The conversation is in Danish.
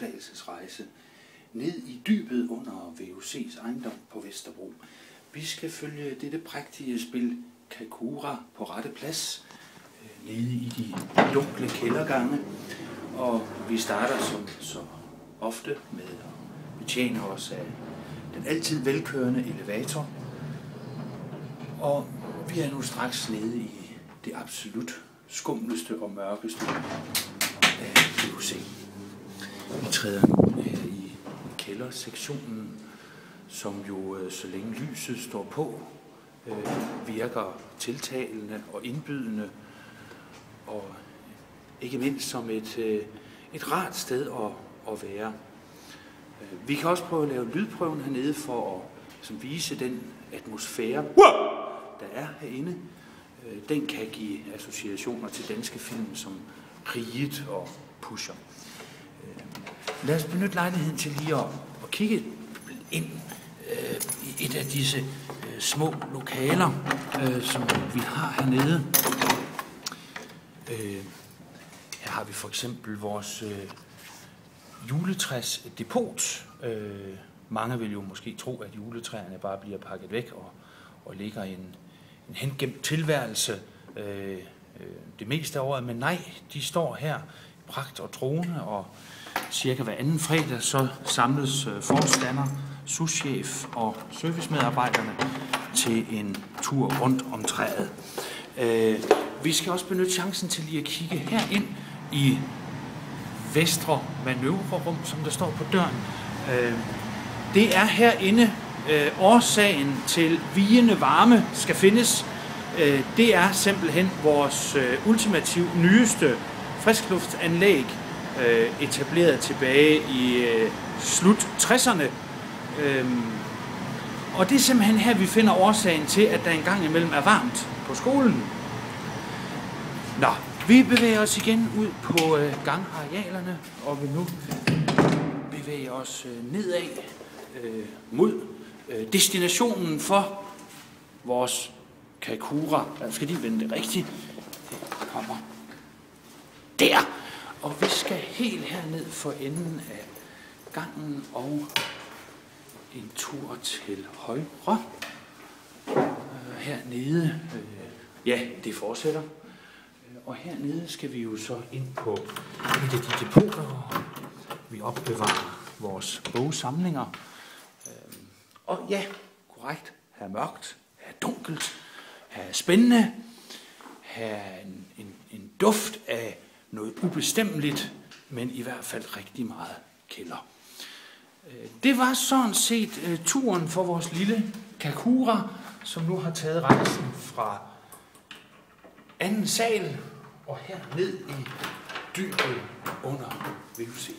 opdagelsesrejse ned i dybet under VUC's ejendom på Vesterbro. Vi skal følge dette prægtige spil Kakura på rette plads, nede i de dunkle kældergange, og vi starter som så ofte med at betjene os af den altid velkørende elevator, og vi er nu straks nede i det absolut skumleste og mørkeste af VUC. Vi træder nu her i kældersektionen, som jo, så længe lyset står på, virker tiltalende og indbydende, og ikke mindst som et rart sted at være. Vi kan også prøve at lave lydprøven hernede for at vise den atmosfære, der er herinde. Den kan give associationer til danske film som Riget og Pusher. Lad os benytte lejligheden til lige at kigge ind i et af disse små lokaler, som vi har hernede. Her har vi for eksempel vores juletræsdepot. Mange vil jo måske tro, at juletræerne bare bliver pakket væk og ligger i en hengemt tilværelse det meste af året, men nej, de står her i pragt og trone, og cirka hver anden fredag så samles forstander, souschef og servicemedarbejderne til en tur rundt om træet. Vi skal også benytte chancen til lige at kigge herind i Vestre Manøvrerum, som der står på døren. Det er herinde årsagen til vigende varme skal findes. Det er simpelthen vores ultimativt nyeste friskluftanlæg, etableret tilbage i slut 60'erne. Og det er simpelthen her, vi finder årsagen til, at der engang imellem er varmt på skolen. Nå, vi bevæger os igen ud på gangarealerne, og vil nu bevæge os nedad mod destinationen for vores Kakura. Jeg skal lige vende det rigtigt. Det kommer der. Og vi skal helt herned for enden af gangen og en tur til højre. Hernede, ja, det fortsætter. Og hernede skal vi jo så ind på et af de depoter, hvor vi opbevarer vores bogsamlinger. Og ja, korrekt, her er mørkt, her er dunkelt, her er spændende, her er en duft af noget ubestemmeligt, men i hvert fald rigtig meget kælder. Det var sådan set turen for vores lille Kakura, som nu har taget rejsen fra anden sal og her ned i dybet under VUC.